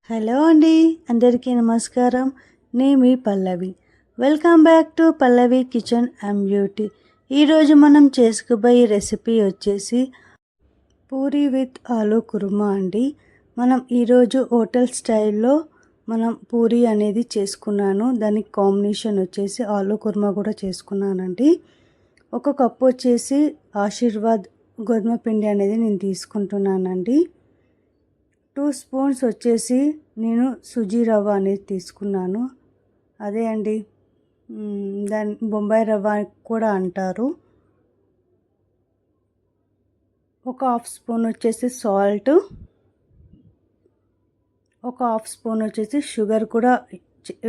Hello అండి, అందరికీ నమస్కారం. నేను మీ Pallavi. Welcome back to Pallavi kitchen and beauty. ఈరోజు మనం చేసుకోబోయే రెసిపీ వచ్చేసి పూరి విత్ ఆలూ కుర్మా అండి. మనం ఈరోజు హోటల్ స్టైల్లో పూరి అనేది చేసుకున్నాను. దానికి కాంబినేషన్ వచ్చేసి ఆలూ కుర్మా కూడా చేసుకున్నానండి. ఒక కప్పు వచ్చేసి ఆశీర్వాద్ గోధుమ పిండి అనేది నేను తీసుకుంటున్నానండి. 2 స్పూన్స్ వచ్చేసి నేను సుజీ రవ్వ అనేది తీసుకున్నాను. అదే అండి, దాని బొంబాయి రవ్వ కూడా అంటారు. ఒక హాఫ్ స్పూన్ వచ్చేసి సాల్ట్, ఒక హాఫ్ స్పూన్ వచ్చేసి షుగర్ కూడా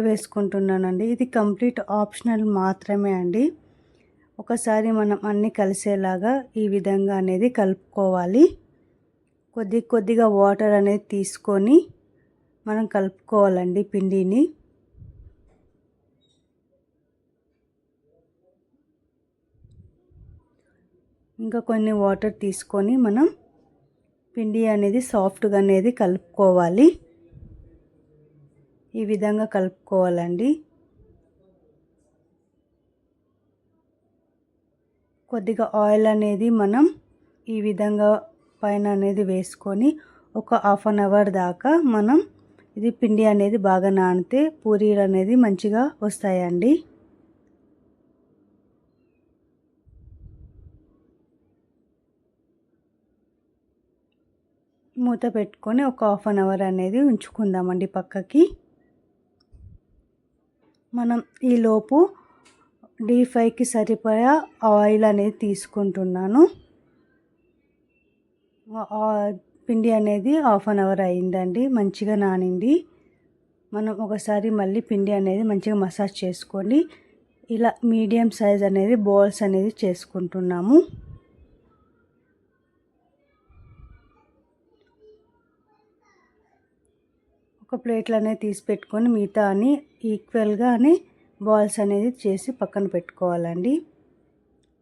వేసుకుంటున్నానండి. ఇది కంప్లీట్ ఆప్షనల్ మాత్రమే అండి. ఒకసారి మనం అన్నీ కలిసేలాగా ఈ విధంగా అనేది కలుపుకోవాలి. కొద్దిగా వాటర్ అనేది తీసుకొని మనం కలుపుకోవాలండి పిండిని. ఇంకా కొన్ని వాటర్ తీసుకొని మనం పిండి అనేది సాఫ్ట్గా అనేది కలుపుకోవాలి. ఈ విధంగా కలుపుకోవాలండి. కొద్దిగా ఆయిల్ అనేది మనం ఈ విధంగా పైన అనేది వేసుకొని ఒక హాఫ్ అన్ అవర్ దాకా మనం ఇది పిండి అనేది బాగా నానితే పూరీలు అనేది మంచిగా వస్తాయండి. మూత పెట్టుకొని ఒక హాఫ్ అన్ అవర్ అనేది ఉంచుకుందామండి పక్కకి. మనం ఈలోపు డీప్ ఫ్రైకి సరిపోయే ఆయిల్ అనేది తీసుకుంటున్నాను. పిండి అనేది హాఫ్ అన్ అవర్ అయిందండి, మంచిగా నానింది. మనం ఒకసారి మళ్ళీ పిండి అనేది మంచిగా మసాజ్ చేసుకొని ఇలా మీడియం సైజ్ అనేది బాల్స్ అనేది చేసుకుంటున్నాము. ఒక ప్లేట్లో అనేది తీసి పెట్టుకొని మిగతా అని ఈక్వల్గా బాల్స్ అనేది చేసి పక్కన పెట్టుకోవాలండి.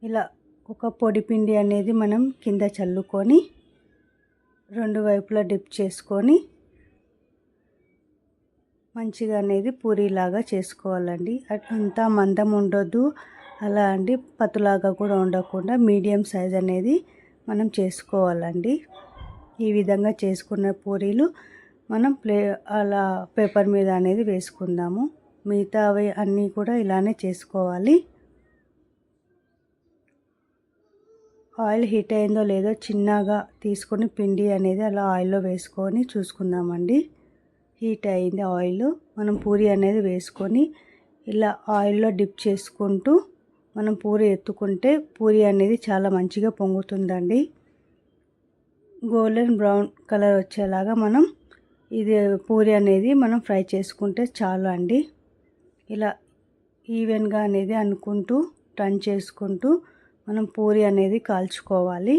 ఇలా ఒక పొడి పిండి అనేది మనం కింద చల్లుకొని రెండు వైపులా డిప్ చేసుకొని మంచిగా అనేది పూరీలాగా చేసుకోవాలండి. అంతా మందం ఉండొద్దు, అలా అండి పతులాగా కూడా ఉండకుండా మీడియం సైజ్ అనేది మనం చేసుకోవాలండి. ఈ విధంగా చేసుకున్న పూరీలు మనం అలా పేపర్ మీద అనేది వేసుకుందాము. మిగతావి అన్నీ కూడా ఇలానే చేసుకోవాలి. ఆయిల్ హీట్ అయిందో లేదో చిన్నగా తీసుకొని పిండి అనేది అలా ఆయిల్లో వేసుకొని చూసుకుందామండి. హీట్ అయింది ఆయిల్. మనం పూరి అనేది వేసుకొని ఇలా ఆయిల్లో డిప్ చేసుకుంటూ మనం పూరి ఎత్తుకుంటే పూరి అనేది చాలా మంచిగా పొంగుతుందండి. గోల్డెన్ బ్రౌన్ కలర్ వచ్చేలాగా మనం ఇది పూరి అనేది మనం ఫ్రై చేసుకుంటే చాలు అండి. ఇలా ఈవెన్గా అనేది అనుకుంటూ టర్న్ చేసుకుంటూ మనం పూరి అనేది కాల్చుకోవాలి.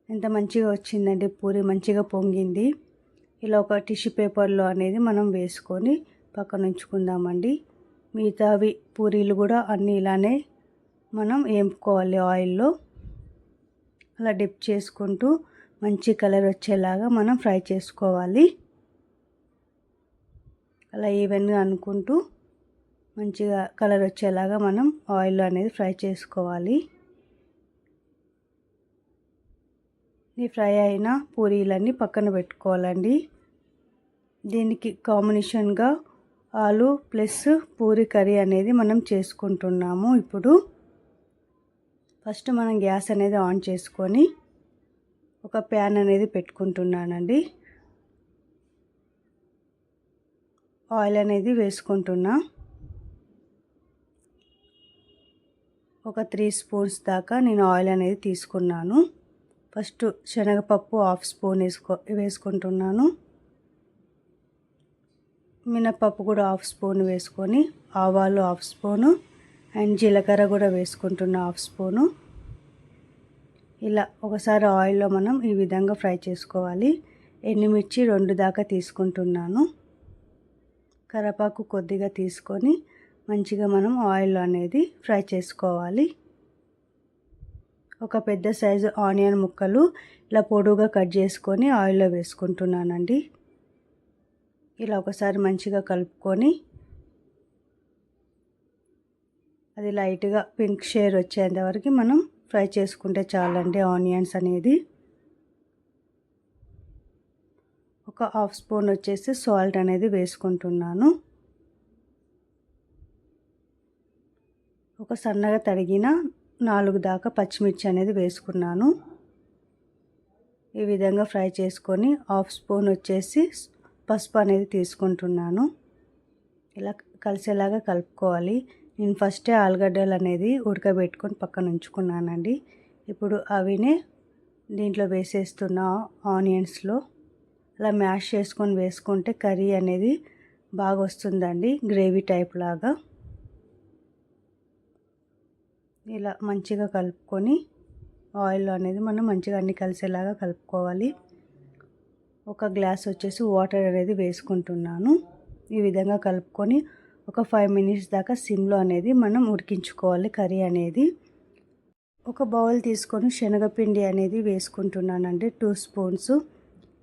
ఎంత మంచిగా వచ్చిందండి, పూరి మంచిగా పొంగింది. ఇలా ఒక టిష్యూ పేపర్లో అనేది మనం వేసుకొని పక్కన ఉంచుకుందామండి. మిగతావి పూరీలు కూడా అన్నీ ఇలానే మనం వేపుకోవాలి ఆయిల్లో. అలా డిప్ చేసుకుంటూ మంచి కలర్ వచ్చేలాగా మనం ఫ్రై చేసుకోవాలి. అలా ఈవెన్గా అనుకుంటూ మంచిగా కలర్ వచ్చేలాగా మనం ఆయిల్ అనేది ఫ్రై చేసుకోవాలి. ఈ ఫ్రై అయిన పూరీలన్నీ పక్కన పెట్టుకోవాలండి. దీనికి కాంబినేషన్గా ఆలు ప్లస్ పూరి కర్రీ అనేది మనం చేసుకుంటున్నాము. ఇప్పుడు ఫస్ట్ మనం గ్యాస్ అనేది ఆన్ చేసుకొని ఒక ప్యాన్ అనేది పెట్టుకుంటున్నానండి. ఆయిల్ అనేది వేసుకుంటున్నా. ఒక 3 స్పూన్స్ దాకా నేను ఆయిల్ అనేది తీసుకున్నాను. ఫస్ట్ శనగపప్పు హాఫ్ స్పూన్ వేసుకుంటున్నాను. మినపప్పు కూడా హాఫ్ స్పూన్ వేసుకొని, ఆవాలు హాఫ్ స్పూను అండ్ జీలకర్ర కూడా వేసుకుంటున్నా హాఫ్ స్పూను. ఇలా ఒకసారి ఆయిల్లో మనం ఈ విధంగా ఫ్రై చేసుకోవాలి. ఎండుమిర్చి 2 దాకా తీసుకుంటున్నాను. కరివేపాకు కొద్దిగా తీసుకొని మంచిగా మనం ఆయిల్ అనేది ఫ్రై చేసుకోవాలి. ఒక పెద్ద సైజు ఆనియన్ ముక్కలు ఇలా పొడుగా కట్ చేసుకొని ఆయిల్లో వేసుకుంటున్నానండి. ఇలా ఒకసారి మంచిగా కలుపుకొని అది లైట్గా పింక్ షేడ్ వచ్చేంత వరకు మనం ఫ్రై చేసుకుంటే చాలండి ఆనియన్స్ అనేది. ఒక హాఫ్ స్పూన్ వచ్చేసి సాల్ట్ అనేది వేసుకుంటున్నాను. ఒక సన్నగా తరిగిన 4 దాకా పచ్చిమిర్చి అనేది వేసుకున్నాను. ఈ విధంగా ఫ్రై చేసుకొని హాఫ్ స్పూన్ వచ్చేసి పసుపు అనేది తీసుకుంటున్నాను. ఇలా కలిసేలాగా కలుపుకోవాలి. నేను ఫస్టే ఆలుగడ్డలు అనేది ఉడకబెట్టుకొని పక్కన ఉంచుకున్నానండి. ఇప్పుడు అవినే దీంట్లో వేసేస్తున్న ఆనియన్స్లో అలా మ్యాష్ చేసుకొని వేసుకుంటే కర్రీ అనేది బాగా వస్తుందండి, గ్రేవీ టైప్ లాగా. ఇలా మంచిగా కలుపుకొని ఆయిల్ అనేది మనం మంచిగా అన్ని కలిసేలాగా కలుపుకోవాలి. ఒక గ్లాస్ వచ్చేసి వాటర్ అనేది వేసుకుంటున్నాను. ఈ విధంగా కలుపుకొని ఒక 5 మినిట్స్ దాకా సిమ్లో అనేది మనం ఉడికించుకోవాలి కర్రీ అనేది. ఒక బౌల్ తీసుకొని శనగపిండి అనేది వేసుకుంటున్నానండి, 2 స్పూన్స్.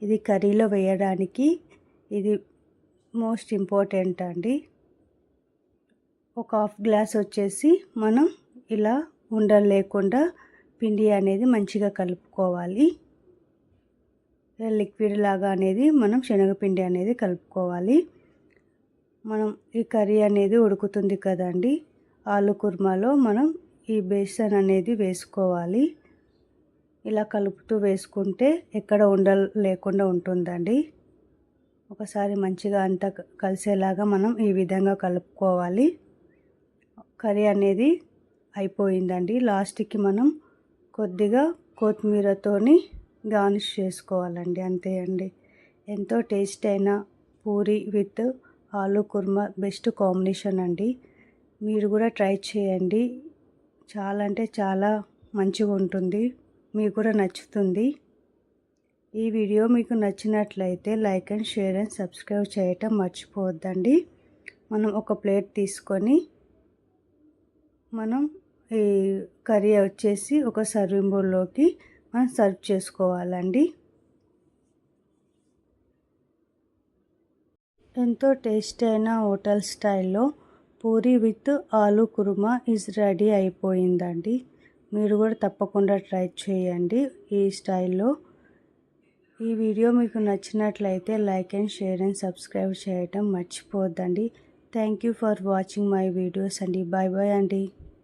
ఇది కర్రీలో వేయడానికి ఇది మోస్ట్ ఇంపార్టెంట్ అండి. ఒక హాఫ్ గ్లాస్ వచ్చేసి మనం ఇలా ఉండలు లేకుండా పిండి అనేది మంచిగా కలుపుకోవాలి. లిక్విడ్ లాగా అనేది మనం శనగపిండి అనేది కలుపుకోవాలి. మనం ఈ కర్రీ అనేది ఉడుకుతుంది కదండి, ఆలు కుర్మాలో మనం ఈ బేసన్ అనేది వేసుకోవాలి. ఇలా కలుపుతూ వేసుకుంటే ఎక్కడ ఉండలు లేకుండా ఉంటుందండి. ఒకసారి మంచిగా అంతా కలిసేలాగా మనం ఈ విధంగా కలుపుకోవాలి. కర్రీ అనేది అయిపోయిందండి. లాస్ట్కి మనం కొద్దిగా కొత్తిమీరతోని గార్నిష్ చేసుకోవాలండి, అంతే అండి. ఎంతో టేస్ట్ అయిన పూరి విత్ ఆలు కుర్మా బెస్ట్ కాంబినేషన్ అండి. మీరు కూడా ట్రై చేయండి. చాలా అంటే చాలా మంచిగా ఉంటుంది, మీకు కూడా నచ్చుతుంది. ఈ వీడియో మీకు నచ్చినట్లయితే like and share and subscribe చేయటం మర్చిపోవద్దండి. మనం ఒక ప్లేట్ తీసుకొని మనం ఈ కర్రీ వచ్చేసి ఒక సర్వింగ్ బౌల్లోకి మనం సర్వ్ చేసుకోవాలండి. ఎంతో టేస్ట్ అయిన హోటల్ స్టైల్లో పూరి విత్ ఆలు కుర్మా ఈజ్ రెడీ అయిపోయిందండి. మీరు కూడా తప్పకుండా ట్రై చేయండి ఈ స్టైల్లో. ఈ వీడియో మీకు నచ్చినట్లయితే like and share and subscribe చేయటం మర్చిపోవద్దండి. Thank you for watching my videos అండి. బాయ్ బాయ్ అండి.